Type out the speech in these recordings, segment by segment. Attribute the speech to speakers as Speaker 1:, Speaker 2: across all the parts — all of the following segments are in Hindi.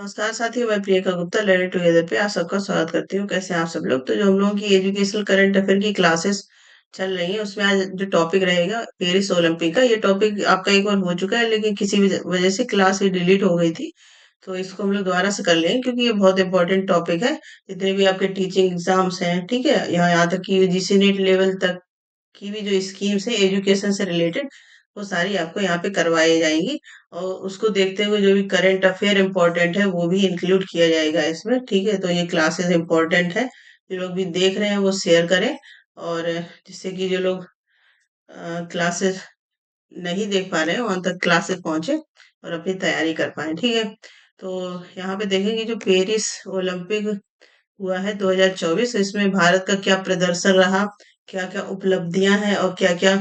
Speaker 1: नमस्कार साथियों, मैं प्रियंका गुप्ता लर्निंग टुगेदर पे आप सबका स्वागत करती हूँ। कैसे हैं आप सब लोग? तो जो हम लोगों की एजुकेशनल करंट अफेयर की क्लासेस चल रही हैं, उसमें आज जो टॉपिक रहेगा पेरिस ओलंपिक का। ये टॉपिक आपका एक बार हो चुका है, लेकिन किसी भी वजह से क्लास ये डिलीट हो गई थी। तो इसको हम लोग दोबारा से कर लेंगे, क्योंकि ये बहुत इंपॉर्टेंट टॉपिक है। जितने भी आपके टीचिंग एग्जाम्स हैं, ठीक है, यहाँ तक कि यूजीसी नेट लेवल तक की भी जो स्कीम्स है एजुकेशन से रिलेटेड, वो सारी आपको यहाँ पे करवाई जाएंगी। और उसको देखते हुए जो भी करंट अफेयर इम्पोर्टेंट है वो भी इंक्लूड किया जाएगा इसमें। ठीक है, तो ये क्लासेस इम्पोर्टेंट है। जो लोग भी देख रहे हैं वो शेयर करें, और जिससे कि जो लोग क्लासेस नहीं देख पा रहे हैं वहां तक क्लासेस पहुंचे और अपनी तैयारी कर पाए। ठीक है, तो यहाँ पे देखेंगे जो पेरिस ओलंपिक हुआ है 2024, इसमें भारत का क्या प्रदर्शन रहा, क्या क्या उपलब्धियां हैं और क्या क्या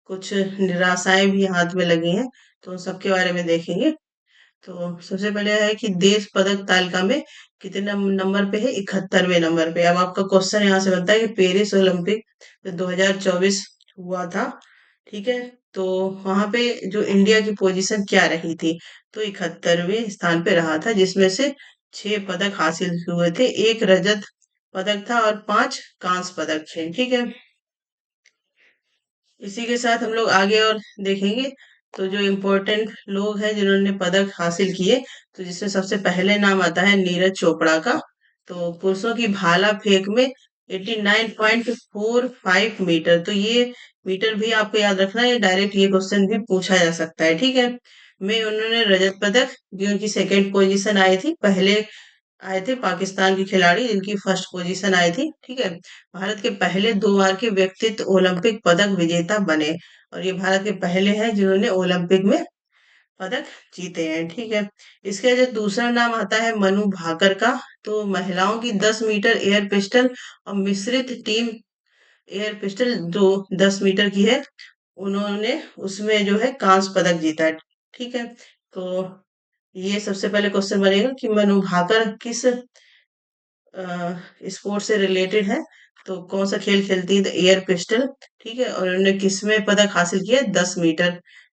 Speaker 1: कुछ निराशाएं भी हाथ में लगी हैं। तो उन सबके बारे में देखेंगे। तो सबसे पहले है कि देश पदक तालिका में कितने नंबर पे है? 71वें नंबर पे। अब आपका क्वेश्चन यहाँ से बनता है कि पेरिस ओलंपिक जो 2024 हुआ था, ठीक है, तो वहां पे जो इंडिया की पोजीशन क्या रही थी? तो 71वें स्थान पे रहा था, जिसमें से 6 पदक हासिल हुए थे, एक रजत पदक था और 5 कांस्य पदक थे। ठीक है, इसी के साथ हम लोग आगे और देखेंगे। तो जो इम्पोर्टेंट लोग हैं जिन्होंने पदक हासिल किए, तो जिसमें सबसे पहले नाम आता है नीरज चोपड़ा का। तो पुरुषों की भाला फेंक में 89.45 मीटर, तो ये मीटर भी आपको याद रखना है, डायरेक्ट ये क्वेश्चन भी पूछा जा सकता है। ठीक है, में उन्होंने रजत पदक भी, उनकी सेकेंड पोजीशन आई थी। पहले आए थे पाकिस्तान के खिलाड़ी, जिनकी फर्स्ट पोजीशन आई थी। ठीक है, भारत के पहले 2 बार के व्यक्तित्व ओलंपिक पदक विजेता बने, और ये भारत के पहले हैं जिन्होंने ओलंपिक में पदक जीते हैं। ठीक है, इसका जो दूसरा नाम आता है मनु भाकर का। तो महिलाओं की 10 मीटर एयर पिस्टल और मिश्रित टीम एयर पिस्टल जो 10 मीटर की है, उन्होंने उसमें जो है कांस्य पदक जीता है। ठीक है, तो ये सबसे पहले क्वेश्चन बनेगा कि मनु भाकर किस स्पोर्ट से रिलेटेड है। तो कौन सा खेल खेलती है? Air pistol. ठीक है, और इन्होंने किसमें पदक हासिल किया? 10 मीटर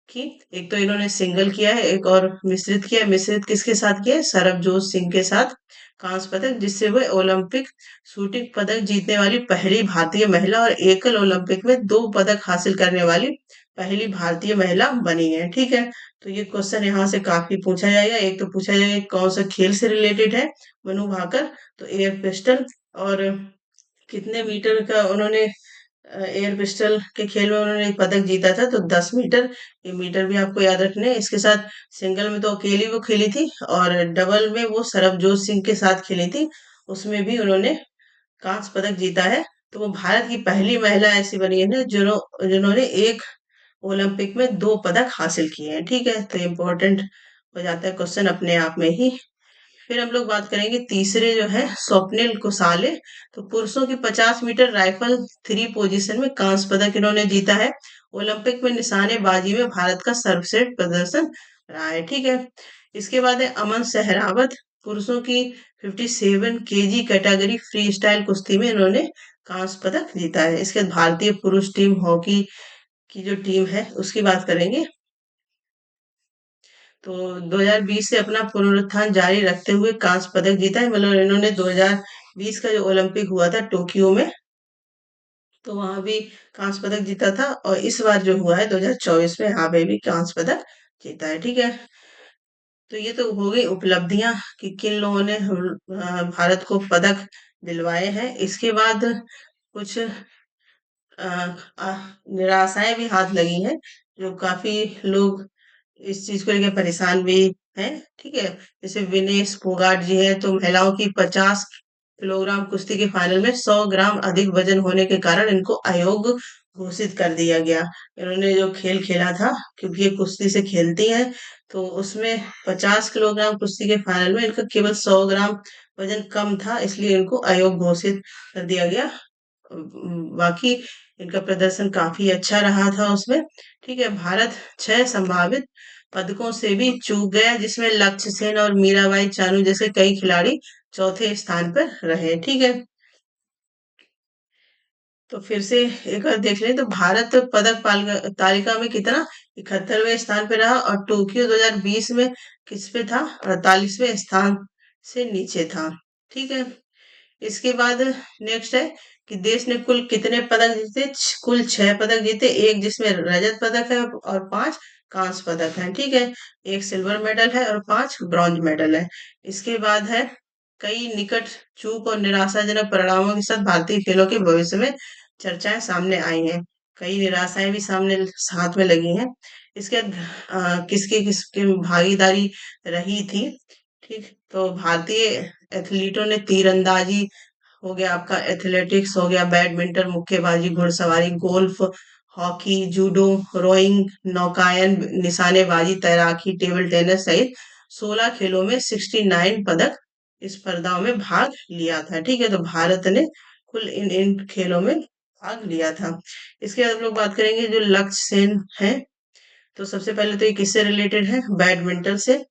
Speaker 1: की। एक तो इन्होंने सिंगल किया है, एक और मिश्रित किया है। मिश्रित किसके साथ किया है? सरबजोत सिंह के साथ कांस्य पदक, जिससे वह ओलंपिक शूटिंग पदक जीतने वाली पहली भारतीय महिला और एकल ओलंपिक में 2 पदक हासिल करने वाली पहली भारतीय महिला बनी है। ठीक है, तो ये क्वेश्चन यहाँ से काफी पूछा जाएगा। एक तो पूछा जाएगा कि कौन सा खेल से रिलेटेड है मनु भाकर, तो एयर पिस्टल, और कितने मीटर का उन्होंने एयर पिस्टल के खेल में उन्होंने पदक जीता था? तो 10 मीटर। ये मीटर भी आपको याद रखने हैं। इसके साथ सिंगल में तो अकेली वो खेली थी, और डबल में वो सरबजोत सिंह के साथ खेली थी, उसमें भी उन्होंने कांस्य पदक जीता है। तो वो भारत की पहली महिला ऐसी बनी है ना जिन्होंने एक ओलंपिक में 2 पदक हासिल किए हैं। ठीक है, तो इम्पोर्टेंट हो जाता है क्वेश्चन अपने आप में ही। फिर हम लोग बात करेंगे तीसरे जो है स्वप्निल कुसाले। तो पुरुषों की 50 मीटर राइफल 3 पोजीशन में कांस्य पदक इन्होंने जीता है। ओलंपिक में निशानेबाजी में भारत का सर्वश्रेष्ठ प्रदर्शन रहा है। ठीक है, इसके बाद है अमन सहरावत। पुरुषों की 57 केजी कैटेगरी फ्री स्टाइल कुश्ती में इन्होंने कांस्य पदक जीता है। इसके बाद भारतीय पुरुष टीम हॉकी की जो टीम है उसकी बात करेंगे। तो 2020 से अपना पुनरुत्थान जारी रखते हुए कांस्य पदक जीता है। मतलब इन्होंने 2020 का जो ओलंपिक हुआ था टोक्यो में, तो वहां भी कांस्य पदक जीता था, और इस बार जो हुआ है 2024 में, यहाँ पे भी कांस्य पदक जीता है। ठीक है, तो ये तो हो गई उपलब्धियां कि किन लोगों ने भारत को पदक दिलवाए हैं। इसके बाद कुछ अ, निराशाएं भी हाथ लगी हैं, जो काफी लोग इस चीज को लेकर परेशान भी हैं। ठीक है, जैसे विनेश फोगाट जी है, तो महिलाओं की 50 किलोग्राम कुश्ती के फाइनल में 100 ग्राम अधिक वजन होने के कारण इनको अयोग्य घोषित कर दिया गया। इन्होंने जो खेल खेला था, क्योंकि ये कुश्ती से खेलती हैं, तो उसमें 50 किलोग्राम कुश्ती के फाइनल में इनका केवल 100 ग्राम वजन कम था, इसलिए इनको अयोग्य घोषित कर दिया गया। बाकी इनका प्रदर्शन काफी अच्छा रहा था उसमें। ठीक है, भारत 6 संभावित पदकों से भी चूक गया, जिसमें लक्ष्य सेन और मीराबाई चानू जैसे कई खिलाड़ी चौथे स्थान पर रहे। ठीक है, तो फिर से एक बार देख लें, तो भारत पदक तालिका में कितना? 71वें स्थान पे रहा, और टोक्यो 2020 में किस पे था? 48वें स्थान से नीचे था। ठीक है। इसके बाद नेक्स्ट है कि देश ने कुल कितने पदक जीते। कुल 6 पदक जीते, एक जिसमें रजत पदक है और 5 कांस्य पदक हैं। ठीक है। एक सिल्वर मेडल है और 5 ब्रॉन्ज मेडल है। इसके बाद है कई निकट चूक और निराशाजनक परिणामों के साथ भारतीय खेलों के भविष्य में चर्चाएं सामने आई हैं। कई निराशाएं भी सामने साथ में लगी हैं। इसके बाद किसकी किसकी भागीदारी रही थी। ठीक, तो भारतीय एथलीटों ने तीरंदाजी हो गया, आपका एथलेटिक्स हो गया, बैडमिंटन, मुक्केबाजी, घुड़सवारी, गोल्फ, हॉकी, जूडो, रोइंग, नौकायन, निशानेबाजी, तैराकी, टेबल टेनिस सहित 16 खेलों में 69 पदक इस स्पर्धाओं में भाग लिया था। ठीक है, तो भारत ने कुल इन इन खेलों में भाग लिया था। इसके बाद हम लोग बात करेंगे जो लक्ष्य सेन है। तो सबसे पहले तो ये किससे रिलेटेड है, बैडमिंटन से।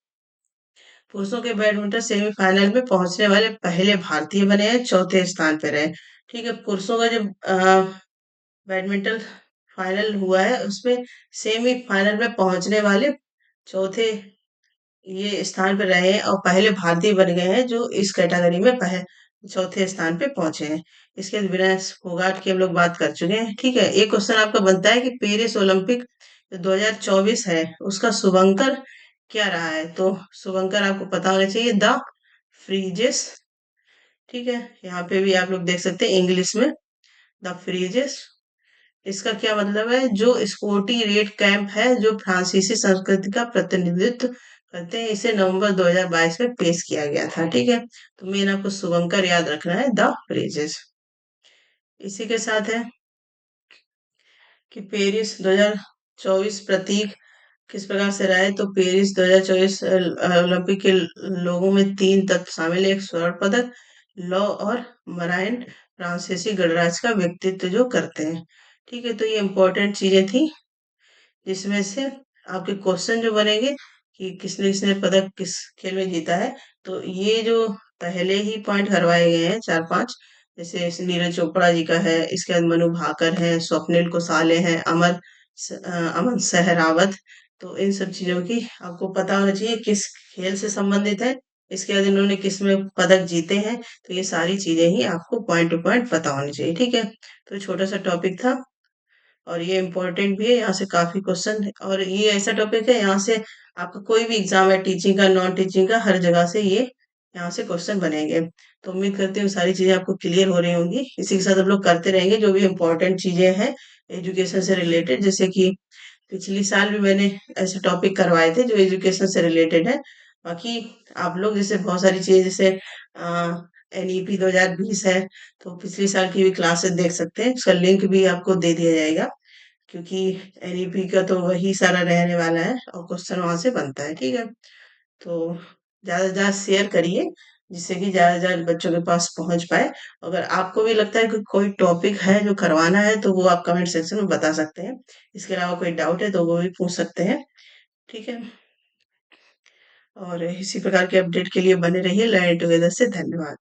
Speaker 1: पुरुषों के बैडमिंटन सेमीफाइनल में पहुंचने वाले पहले भारतीय बने हैं, चौथे स्थान पर रहे। ठीक है, पुरुषों का जब बैडमिंटन फाइनल हुआ है उसमें सेमीफाइनल में पहुंचने वाले चौथे ये स्थान पर रहे हैं और पहले भारतीय बन गए हैं जो इस कैटेगरी में चौथे स्थान पे पहुंचे हैं। इसके बाद विनेश फोगाट की हम लोग बात कर चुके हैं। ठीक है, एक क्वेश्चन आपका बनता है कि पेरिस ओलंपिक 2024 है उसका शुभंकर क्या रहा है। तो शुभंकर आपको पता होना चाहिए, द फ्रीजेस। ठीक है, यहाँ पे भी आप लोग देख सकते हैं इंग्लिश में, द फ्रीजेस। इसका क्या मतलब है, जो स्कॉटी रेड कैंप है जो फ्रांसीसी संस्कृति का प्रतिनिधित्व करते हैं, इसे नवंबर 2022 में पेश किया गया था। ठीक है, तो मेन आपको शुभंकर याद रखना है, द फ्रेजेस। इसी के साथ है कि पेरिस 2024 प्रतीक किस प्रकार से रहा है। तो पेरिस 2024 ओलंपिक के लोगों में 3 तत्व शामिल है, एक स्वर्ण पदक, लौ और मराइन फ्रांसीसी गणराज्य का व्यक्तित्व जो करते हैं। ठीक है, तो ये इंपॉर्टेंट चीजें थी जिसमें से आपके क्वेश्चन जो बनेंगे कि किसने किसने पदक किस खेल में जीता है। तो ये जो पहले ही पॉइंट करवाए गए हैं 4-5, जैसे नीरज चोपड़ा जी का है, इसके बाद मनु भाकर है, स्वप्निल कुसाले हैं, अमन सहरावत। तो इन सब चीजों की आपको पता होना चाहिए किस खेल से संबंधित है। इसके बाद इन्होंने किस में पदक जीते हैं। तो ये सारी चीजें ही आपको पॉइंट टू पॉइंट पता होनी चाहिए। ठीक है, तो छोटा सा टॉपिक था और ये इम्पोर्टेंट भी है, यहाँ से काफी क्वेश्चन, और ये ऐसा टॉपिक है यहाँ से आपका कोई भी एग्जाम है, टीचिंग का, नॉन टीचिंग का, हर जगह से ये यहाँ से क्वेश्चन बनेंगे। तो उम्मीद करती हूँ सारी चीजें आपको क्लियर हो रही होंगी। इसी के साथ हम लोग करते रहेंगे जो भी इम्पोर्टेंट चीजें हैं एजुकेशन से रिलेटेड, जैसे कि पिछली साल भी मैंने ऐसे टॉपिक करवाए थे जो एजुकेशन से रिलेटेड है। बाकी आप लोग जैसे बहुत सारी चीजें, जैसे एनईपी 2020 है, तो पिछली साल की भी क्लासेस देख सकते हैं, उसका लिंक भी आपको दे दिया जाएगा, क्योंकि एनईपी का तो वही सारा रहने वाला है और क्वेश्चन वहां से बनता है। ठीक है, तो ज्यादा से ज्यादा शेयर करिए जिससे कि ज्यादा से ज्यादा बच्चों के पास पहुंच पाए। अगर आपको भी लगता है कि कोई टॉपिक है जो करवाना है तो वो आप कमेंट सेक्शन में बता सकते हैं। इसके अलावा कोई डाउट है तो वो भी पूछ सकते हैं। ठीक है, और इसी प्रकार के अपडेट के लिए बने रहिए लर्न टुगेदर से। धन्यवाद।